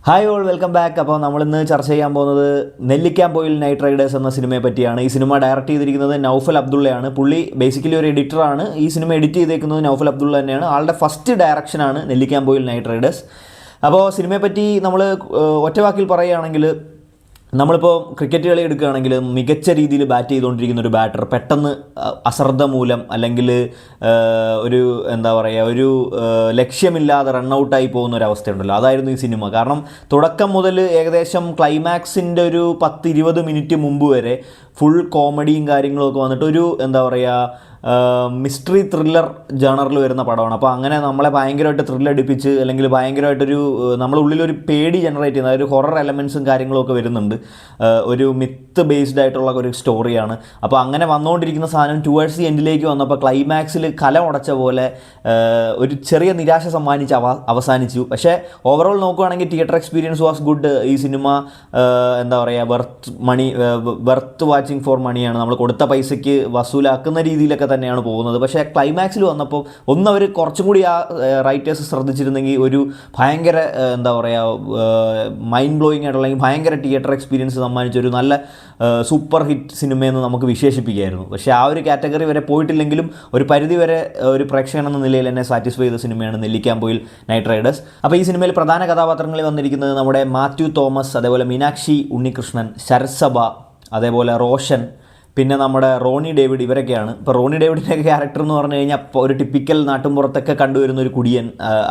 Hi all welcome back. അപ്പോൾ നമ്മളിന്ന് ചർച്ച ചെയ്യാൻ പോകുന്നത് നെല്ലിക്കാംപൊയിൽ നൈറ്റ് റൈഡേഴ്സ് എന്ന സിനിമയെ പറ്റിയാണ്. ഈ സിനിമ ഡയറക്റ്റ് ചെയ്തിരിക്കുന്നത് നൗഫൽ അബ്ദുള്ളയാണ്. പുള്ളി ബേസിക്കലി ഒരു എഡിറ്ററാണ്. ഈ സിനിമ എഡിറ്റ് ചെയ്തേക്കുന്നത് നൗഫൽ അബ്ദുള്ള തന്നെയാണ്. ആളുടെ ഫസ്റ്റ് ഡയറക്ഷനാണ് നെല്ലിക്കാംപൊയിൽ നൈറ്റ് റൈഡേഴ്സ്. അപ്പോൾ സിനിമയെപ്പറ്റി നമ്മൾ ഒറ്റ വാക്കിൽ പറയുകയാണെങ്കിൽ, നമ്മളിപ്പോൾ ക്രിക്കറ്റ് കളി എടുക്കുകയാണെങ്കിൽ മികച്ച രീതിയിൽ ബാറ്റ് ചെയ്തുകൊണ്ടിരിക്കുന്ന ഒരു ബാറ്റർ പെട്ടെന്ന് അശ്രദ്ധ മൂലം അല്ലെങ്കിൽ ഒരു എന്താ പറയുക ഒരു ലക്ഷ്യമില്ലാതെ റണ്ണൗട്ടായി പോകുന്ന ഒരു അവസ്ഥയുണ്ടല്ലോ, അതായിരുന്നു ഈ സിനിമ. കാരണം തുടക്കം മുതൽ ഏകദേശം ക്ലൈമാക്സിൻ്റെ ഒരു 10-20 മിനിറ്റ് മുമ്പ് വരെ ഫുൾ കോമഡിയും കാര്യങ്ങളൊക്കെ വന്നിട്ട് ഒരു എന്താ പറയുക മിസ്റ്ററി ത്രില്ലർ ജേണറിൽ വരുന്ന പടമാണ്. അപ്പോൾ അങ്ങനെ നമ്മളെ ഭയങ്കരമായിട്ട് ത്രില്ലടിപ്പിച്ച് അല്ലെങ്കിൽ ഭയങ്കരമായിട്ടൊരു നമ്മുടെ ഉള്ളിലൊരു പേടി ജനറേറ്റ് ചെയ്യുന്ന ഒരു ഹൊറർ എലമെൻസും കാര്യങ്ങളൊക്കെ വരുന്നുണ്ട്. ഒരു മിത്ത് ബേസ്ഡ് ആയിട്ടുള്ള ഒരു സ്റ്റോറിയാണ്. അപ്പോൾ അങ്ങനെ വന്നുകൊണ്ടിരിക്കുന്ന സാധനം ടുവേഴ്സ് ദി എൻഡിലേക്ക് വന്നപ്പോൾ ക്ലൈമാക്സിൽ കല ഉടച്ച പോലെ ഒരു ചെറിയ നിരാശ സമ്മാനിച്ച് അവസാനിച്ചു. പക്ഷേ ഓവറോൾ നോക്കുകയാണെങ്കിൽ തിയേറ്റർ എക്സ്പീരിയൻസ് വാസ് ഗുഡ്. ഈ സിനിമ എന്താ പറയുക വെർത്ത് വാച്ചിങ് ഫോർ മണിയാണ്. നമ്മൾ കൊടുത്ത പൈസയ്ക്ക് വസൂലാക്കുന്ന രീതിയിലൊക്കെ തന്നെയാണ് പോകുന്നത്. പക്ഷേ ക്ലൈമാക്സിൽ വന്നപ്പോൾ അവർ കുറച്ചും കൂടി ആ റൈറ്റേഴ്സ് ശ്രദ്ധിച്ചിരുന്നെങ്കിൽ ഒരു ഭയങ്കര എന്താ പറയുക മൈൻഡ് ബ്ലോയിങ് ആയിട്ടുള്ള ഭയങ്കര തിയേറ്റർ എക്സ്പീരിയൻസ് സമ്മാനിച്ച ഒരു നല്ല സൂപ്പർ ഹിറ്റ് സിനിമയെന്ന് നമുക്ക് വിശേഷിപ്പിക്കുകയായിരുന്നു. പക്ഷേ ആ ഒരു കാറ്റഗറി വരെ പോയിട്ടില്ലെങ്കിലും ഒരു പരിധി വരെ ഒരു പ്രേക്ഷകൻ എന്ന നിലയിൽ എന്നെ സാറ്റിസ്ഫൈ ചെയ്ത സിനിമയാണ് നെല്ലിക്കാംപൊയിൽ നൈറ്റ് റൈഡേഴ്സ്. അപ്പോൾ ഈ സിനിമയിൽ പ്രധാന കഥാപാത്രങ്ങളിൽ വന്നിരിക്കുന്നത് നമ്മുടെ മാത്യു തോമസ്, അതേപോലെ മീനാക്ഷി ഉണ്ണികൃഷ്ണൻ, ശരത്സഭ, അതേപോലെ റോഷൻ, പിന്നെ നമ്മുടെ റോണി ഡേവിഡ്, ഇവരൊക്കെയാണ്. ഇപ്പോൾ റോണി ഡേവിഡിൻ്റെ ക്യാരക്ടർ എന്ന് പറഞ്ഞു കഴിഞ്ഞാൽ ഇപ്പോൾ ഒരു ടിപ്പിക്കൽ നാട്ടുമ്പുറത്തൊക്കെ കണ്ടുവരുന്ന ഒരു കുടിയൻ,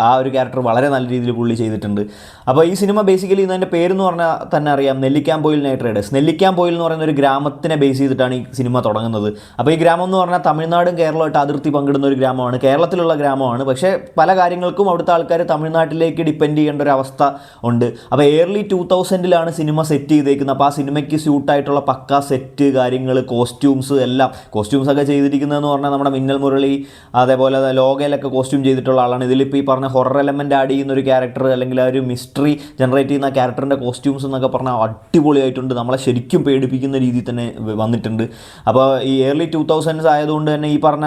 ആ ഒരു ക്യാരക്ടർ വളരെ നല്ല രീതിയിൽ പുള്ളി ചെയ്തിട്ടുണ്ട്. അപ്പോൾ ഈ സിനിമ ബേസിക്കലി ഇതിൻ്റെ പേരെന്ന് പറഞ്ഞാൽ തന്നെ അറിയാം, നെല്ലിക്കാംപൊയിൽ നൈറ്റ് റൈഡേഴ്സ്. നെല്ലിക്കാംപൊയിൽ എന്ന് പറയുന്ന ഒരു ഗ്രാമത്തിനെ ബേസ് ചെയ്തിട്ടാണ് ഈ സിനിമ തുടങ്ങുന്നത്. അപ്പോൾ ഈ ഗ്രാമം എന്ന് പറഞ്ഞാൽ തമിഴ്നാടും കേരളമായിട്ട് അതിർത്തി പങ്കിടുന്ന ഒരു ഗ്രാമമാണ്, കേരളത്തിലുള്ള ഗ്രാമമാണ്. പക്ഷേ പല കാര്യങ്ങൾക്കും അവിടുത്തെ ആൾക്കാർ തമിഴ്നാട്ടിലേക്ക് ഡിപ്പെൻഡ് ചെയ്യേണ്ട ഒരു അവസ്ഥ ഉണ്ട്. അപ്പോൾ ഏർലി 2000-ലാണ് സിനിമ സെറ്റ് ചെയ്തേക്കുന്നത്. അപ്പോൾ ആ സിനിമയ്ക്ക് സ്യൂട്ടായിട്ടുള്ള പക്കാ സെറ്റ് കാര്യങ്ങൾ, കോസ്റ്റ്യൂംസ് എല്ലാം, കോസ്റ്റ്യൂംസൊക്കെ ചെയ്തിരിക്കുന്നതെന്ന് പറഞ്ഞാൽ നമ്മുടെ മിന്നൽ മുരളി, അതേപോലെ ലോകയിലൊക്കെ കോസ്റ്റ്യൂം ചെയ്തിട്ടുള്ള ആളാണ്. ഇതിലിപ്പോൾ ഈ പറഞ്ഞ ഹൊറർ എലമെൻ്റ് ആഡ് ചെയ്യുന്ന ഒരു ക്യാരക്ടർ അല്ലെങ്കിൽ ആ ഒരു മിസ്റ്ററി ജനറേറ്റ് ചെയ്യുന്ന ക്യാരക്ടറിൻ്റെ കോസ്റ്റ്യൂംസ് എന്നൊക്കെ പറഞ്ഞാൽ അടിപൊളിയായിട്ടുണ്ട്. നമ്മളെ ശരിക്കും പേടിപ്പിക്കുന്ന രീതിയിൽ തന്നെ വന്നിട്ടുണ്ട്. അപ്പോൾ ഈ ഏർലി 2000s ആയതുകൊണ്ട് തന്നെ ഈ പറഞ്ഞ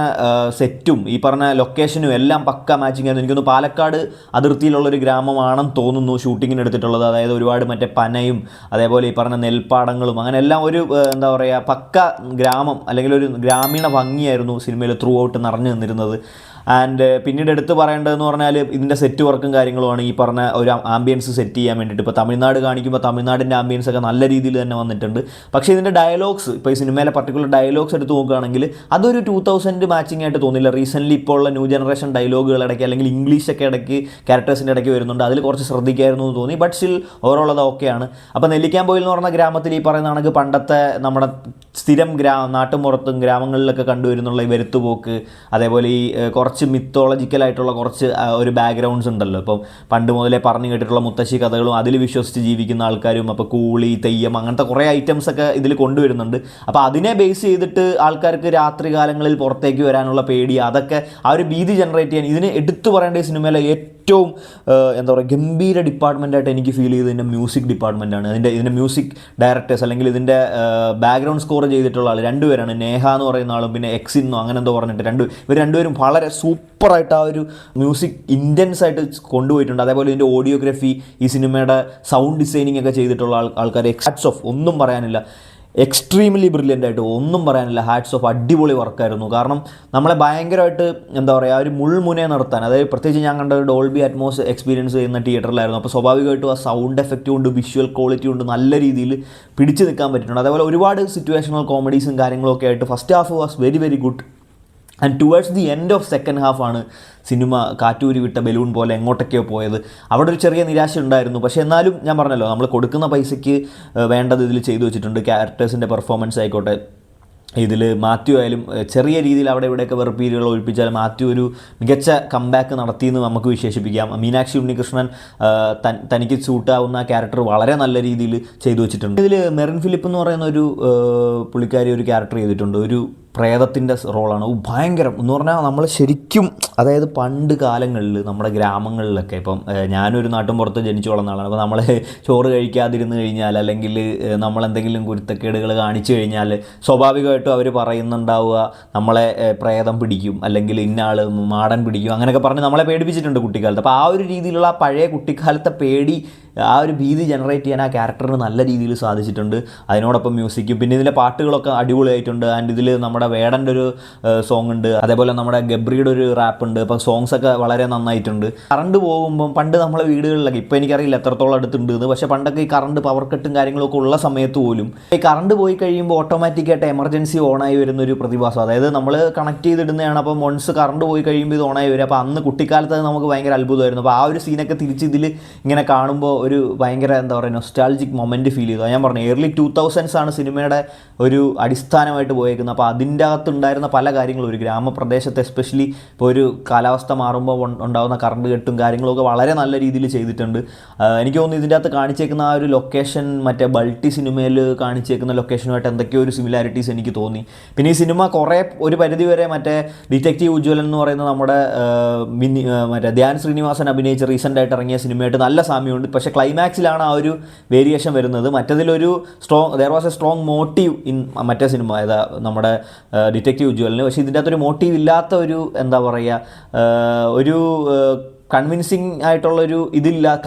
സെറ്റും ഈ പറഞ്ഞ ലൊക്കേഷനും എല്ലാം പക്ക മാച്ചിങ് ആയിരുന്നു. എനിക്കൊന്ന് പാലക്കാട് അതിർത്തിയിലുള്ളൊരു ഗ്രാമമാണെന്ന് തോന്നുന്നു ഷൂട്ടിങ്ങിന് എടുത്തിട്ടുള്ളത്. അതായത് ഒരുപാട് മറ്റേ പനയും അതേപോലെ ഈ പറഞ്ഞ നെൽപ്പാടങ്ങളും അങ്ങനെ എല്ലാം ഒരു എന്താ പറയുക പക്ക ഗ്രാമം അല്ലെങ്കിൽ ഒരു ഗ്രാമീണ ഭംഗിയായിരുന്നു സിനിമയിൽ ത്രൂ ഔട്ട് നിറഞ്ഞു നിന്നിരുന്നത്. ആൻഡ് പിന്നീട് എടുത്ത് പറയേണ്ടതെന്ന് പറഞ്ഞാൽ ഇതിൻ്റെ സെറ്റ് വർക്കും കാര്യങ്ങളുമാണ്. ഈ പറഞ്ഞ ഒരു ആംബിയൻസ് സെറ്റ് ചെയ്യാൻ വേണ്ടിയിട്ട് ഇപ്പോൾ തമിഴ്നാട് കാണിക്കുമ്പോൾ തമിഴ്നാടിൻ്റെ ആംബിയൻസ് ഒക്കെ നല്ല രീതിയിൽ തന്നെ വന്നിട്ടുണ്ട്. പക്ഷേ ഇതിൻ്റെ ഡയലോഗ്സ്, ഇപ്പോൾ ഈ സിനിമയിലെ പർട്ടിക്കുലർ ഡയലോഗ്സ് എടുത്ത് നോക്കുകയാണെങ്കിൽ അതൊരു 2000 മാച്ചിങ് ആയിട്ട് തോന്നില്ല. റീസെൻ്റ്ലി ഇപ്പോൾ ഉള്ള ന്യൂ ജനറേഷൻ ഡയലോഗുകൾ ഇടയ്ക്ക് അല്ലെങ്കിൽ ഇംഗ്ലീഷൊക്കെ ഇടയ്ക്ക് ക്യാരക്ടേഴ്സിൻ്റെ ഇടയ്ക്ക് വരുന്നുണ്ട്. അതിൽ കുറച്ച് ശ്രദ്ധിക്കായിരുന്നു എന്ന് തോന്നി. ബട്ട് സ്റ്റിൽ ഓവറോൾ അത് ഓക്കെയാണ്. അപ്പോൾ നെല്ലിക്കാംപൊയിൽ എന്ന് പറഞ്ഞ ഗ്രാമത്തിൽ ഈ പറയുന്ന കണക്ക് പണ്ടത്തെ നമ്മുടെ സ്ഥിരം നാട്ടുമ്പുറത്തും ഗ്രാമങ്ങളിലൊക്കെ കണ്ടുവരുന്നുള്ള ഈ വരുത്തുപോക്ക്, അതേപോലെ ഈ കുറച്ച് മിത്തോളജിക്കലായിട്ടുള്ള കുറച്ച് ഒരു ബാക്ക്ഗ്രൗണ്ട്സ് ഉണ്ടല്ലോ. ഇപ്പം പണ്ട് മുതലേ പറഞ്ഞു കേട്ടിട്ടുള്ള മുത്തശ്ശി കഥകളും അതിൽ വിശ്വസിച്ച് ജീവിക്കുന്ന ആൾക്കാരും, അപ്പോൾ കൂളി, തെയ്യം, അങ്ങനത്തെ കുറേ ഐറ്റംസൊക്കെ ഇതിൽ കൊണ്ടുവരുന്നുണ്ട്. അപ്പോൾ അതിനെ ബേസ് ചെയ്തിട്ട് ആൾക്കാർക്ക് രാത്രി കാലങ്ങളിൽ പുറത്തേക്ക് വരാനുള്ള പേടി, അതൊക്കെ ആ ഒരു ഭീതി ജനറേറ്റ് ചെയ്യാൻ ഇതിന് എടുത്തു പറയേണ്ട ഈ സിനിമയിലെ ഏറ്റവും എന്താ പറയുക ഗംഭീര ഡിപ്പാർട്ട്മെൻറ്റായിട്ട് എനിക്ക് ഫീൽ ചെയ്തത് ഇതിൻ്റെ മ്യൂസിക് ഡിപ്പാർട്ട്മെൻറ്റാണ്. ഇതിൻ്റെ മ്യൂസിക് ഡയറക്ടേഴ്സ് അല്ലെങ്കിൽ ഇതിൻ്റെ ബാക്ക്ഗ്രൗണ്ട് സ്കോർ ചെയ്തിട്ടുള്ള ആൾ രണ്ടുപേരാണ്. നേഹ എന്ന് പറയുന്ന ആളും പിന്നെ എക്സിന്നോ അങ്ങനെ എന്തോ പറഞ്ഞിട്ട് ഇവർ രണ്ടുപേരും വളരെ സൂപ്പറായിട്ട് ആ ഒരു മ്യൂസിക് ഇൻറ്റൻസ് ആയിട്ട് കൊണ്ടുപോയിട്ടുണ്ട്. അതേപോലെ ഇതിൻ്റെ ഓഡിയോഗ്രഫി, ഈ സിനിമയുടെ സൗണ്ട് ഡിസൈനിങ് ഒക്കെ ചെയ്തിട്ടുള്ള ആൾക്കാർ ഹാറ്റ്സ് ഓഫ്, ഒന്നും പറയാനില്ല. എക്സ്ട്രീംലി ബ്രില്യൻ്റ് ആയിട്ട്, ഒന്നും പറയാനില്ല, ഹാറ്റ്സ് ഓഫ്, അടിപൊളി വർക്കായിരുന്നു. കാരണം നമ്മളെ ഭയങ്കരമായിട്ട് എന്താ പറയുക ഒരു മുൾമുനയെ നിർത്താൻ, അതായത് പ്രത്യേകിച്ച് ഞാൻ കണ്ട ഒരു ഡോൾബി അറ്റ്മോസ് എക്സ്പീരിയൻസ് ചെയ്യുന്ന തിയേറ്ററിലായിരുന്നു. അപ്പോൾ സ്വാഭാവികമായിട്ടും ആ സൗണ്ട് എഫക്റ്റ് കൊണ്ട് വിഷ്വൽ ക്വാളിറ്റി കൊണ്ട് നല്ല രീതിയിൽ പിടിച്ചു നിൽക്കാൻ പറ്റിയിട്ടുണ്ട്. അതേപോലെ ഒരുപാട് സിറ്റുവേഷണൽ കോമഡീസും കാര്യങ്ങളൊക്കെ ആയിട്ട് first half was very very good. And towards the end of second ഹാഫാണ് സിനിമ കാറ്റൂരി വിട്ട ബലൂൺ പോലെ എങ്ങോട്ടൊക്കെയോ പോയത്. അവിടെ ഒരു ചെറിയ നിരാശ ഉണ്ടായിരുന്നു. പക്ഷേ എന്നാലും ഞാൻ പറഞ്ഞല്ലോ, നമ്മൾ കൊടുക്കുന്ന പൈസയ്ക്ക് വേണ്ടത് ഇതിൽ ചെയ്തു വെച്ചിട്ടുണ്ട്. ക്യാരക്ടേഴ്സിൻ്റെ പെർഫോമൻസ് ആയിക്കോട്ടെ, ഇതിൽ മാത്യു ആയാലും ചെറിയ രീതിയിൽ അവിടെ ഇവിടെയൊക്കെ വെറുപ്പീരുകൾ ഒഴിപ്പിച്ചാൽ മാത്യു ഒരു മികച്ച കംബാക്ക് നടത്തിയെന്ന് നമുക്ക് വിശേഷിപ്പിക്കാം. മീനാക്ഷി ഉണ്ണികൃഷ്ണൻ തനിക്ക് സൂട്ടാവുന്ന ക്യാരക്ടർ വളരെ നല്ല രീതിയിൽ ചെയ്തു വെച്ചിട്ടുണ്ട്. ഇതിൽ മെറിൻ ഫിലിപ്പ് എന്ന് പറയുന്ന ഒരു പുള്ളിക്കാരി ഒരു ക്യാരക്ടർ ചെയ്തിട്ടുണ്ട്. ഒരു പ്രേതത്തിൻ്റെ റോളാണ്. ഭയങ്കരം എന്ന് പറഞ്ഞാൽ നമ്മൾ ശരിക്കും, അതായത് പണ്ട് കാലങ്ങളിൽ നമ്മുടെ ഗ്രാമങ്ങളിലൊക്കെ, ഇപ്പം ഞാനൊരു നാട്ടും പുറത്ത് ജനിച്ചു വളർന്ന ആളാണ്. അപ്പോൾ നമ്മൾ ചോറ് കഴിക്കാതിരുന്ന് കഴിഞ്ഞാൽ അല്ലെങ്കിൽ നമ്മളെന്തെങ്കിലും കുരുത്തക്കേടുകൾ കാണിച്ചു കഴിഞ്ഞാൽ സ്വാഭാവികമായിട്ടും അവർ പറയുന്നുണ്ടാവുക നമ്മളെ പ്രേതം പിടിക്കും അല്ലെങ്കിൽ ഇന്ന ആൾ മാടൻ പിടിക്കും അങ്ങനെയൊക്കെ പറഞ്ഞ് നമ്മളെ പേടിപ്പിച്ചിട്ടുണ്ട് കുട്ടിക്കാലത്ത്. അപ്പോൾ ആ ഒരു രീതിയിലുള്ള പഴയ കുട്ടിക്കാലത്തെ പേടി ആ ഒരു ഭീതി ജനറേറ്റ് ചെയ്യാൻ ആ ക്യാരക്ടറിന് നല്ല രീതിയിൽ സാധിച്ചിട്ടുണ്ട്. അതിനോടൊപ്പം മ്യൂസിക്കും പിന്നെ ഇതിലെ പാട്ടുകളൊക്കെ അടിപൊളിയായിട്ടുണ്ട്. ആൻഡ് ഇതിൽ നമ്മുടെ വേടൻ്റെ ഒരു സോങ് ഉണ്ട്, അതേപോലെ നമ്മുടെ ഗബ്രിയുടെ ഒരു റാപ്പ് ഉണ്ട്. അപ്പോൾ സോങ്സൊക്കെ വളരെ നന്നായിട്ടുണ്ട്. കറണ്ട് പോകുമ്പം പണ്ട് നമ്മളെ വീടുകളിലൊക്കെ, ഇപ്പോൾ എനിക്കറിയില്ല എത്രത്തോളം അടുത്തുണ്ട് എന്ന്, പക്ഷേ പണ്ടൊക്കെ ഈ കറണ്ട് പവർ കട്ടും കാര്യങ്ങളൊക്കെ ഉള്ള സമയത്ത് പോലും ഈ കറണ്ട് പോയി കഴിയുമ്പോൾ ഓട്ടോമാറ്റിക്കായിട്ട് എമർജൻസി ഓണായി വരുന്നൊരു പ്രതിഭാസം. അതായത് നമ്മൾ കണക്ട് ചെയ്തിടുന്നതാണ്, അപ്പോൾ വൺസ് കറണ്ട് പോയി കഴിയുമ്പോൾ ഇത് ഓണായി വരും. അപ്പോൾ അന്ന് കുട്ടിക്കാലത്ത് നമുക്ക് ഭയങ്കര അത്ഭുതമായിരുന്നു. അപ്പോൾ ആ ഒരു സീനൊക്കെ തിരിച്ച് ഇതിൽ ഇങ്ങനെ കാണുമ്പോൾ ഒരു ഭയങ്കര എന്താ പറയുക നൊസ്റ്റാൾജിക് മൊമെൻറ്റ് ഫീൽ ചെയ്തു. ഞാൻ പറഞ്ഞു early 2000s ആണ് സിനിമയുടെ ഒരു അടിസ്ഥാനമായിട്ട് പോയേക്കുന്നത്. അപ്പോൾ അതിൻ്റെ അകത്തുണ്ടായിരുന്ന പല കാര്യങ്ങളും ഒരു ഗ്രാമപ്രദേശത്ത് എസ്പെഷ്യലി ഇപ്പോൾ ഒരു കാലാവസ്ഥ മാറുമ്പോൾ ഉണ്ടാകുന്ന കറണ്ട് കെട്ടും കാര്യങ്ങളൊക്കെ വളരെ നല്ല രീതിയിൽ ചെയ്തിട്ടുണ്ട്. എനിക്ക് തോന്നുന്നു ഇതിൻ്റെ അകത്ത് കാണിച്ചേക്കുന്ന ആ ഒരു ലൊക്കേഷൻ മറ്റേ ബൾട്ടി സിനിമയിൽ കാണിച്ചേക്കുന്ന ലൊക്കേഷനുമായിട്ട് എന്തൊക്കെയോ ഒരു സിമിലാരിറ്റീസ് എനിക്ക് തോന്നി. പിന്നെ ഈ സിനിമ കുറേ ഒരു പരിധി വരെ മറ്റേ ഡിറ്റക്റ്റീവ് ഉജ്ജ്വലൻ എന്ന് പറയുന്ന നമ്മുടെ മറ്റേ ധ്യാൻ ശ്രീനിവാസൻ അഭിനയിച്ച റീസെൻ്റായിട്ട് ഇറങ്ങിയ സിനിമയായിട്ട് നല്ല സാമ്യമുണ്ട്. പക്ഷേ ക്ലൈമാക്സിലാണ് ആ ഒരു വേരിയേഷൻ വരുന്നത്. മറ്റതിലൊരു there was a strong motive in മറ്റേ സിനിമ ഏതാ നമ്മുടെ ഡിറ്റക്റ്റീവ് ഉജ്ജ്വലിന്. പക്ഷേ ഇതിൻ്റെ അകത്തൊരു മോട്ടീവ് ഇല്ലാത്ത ഒരു എന്താ പറയുക ഒരു കൺവിൻസിങ് ആയിട്ടുള്ളൊരു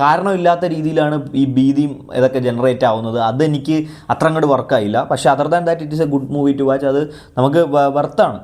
കാരണമില്ലാത്ത രീതിയിലാണ് ഈ ഭീതിയും ഇതൊക്കെ ജനറേറ്റ് ആവുന്നത്. അതെനിക്ക് അത്ര അങ്ങോട്ട് വർക്കായില്ല. പക്ഷേ other than that it is a good movie to watch. അത് നമുക്ക് വർത്താണ്.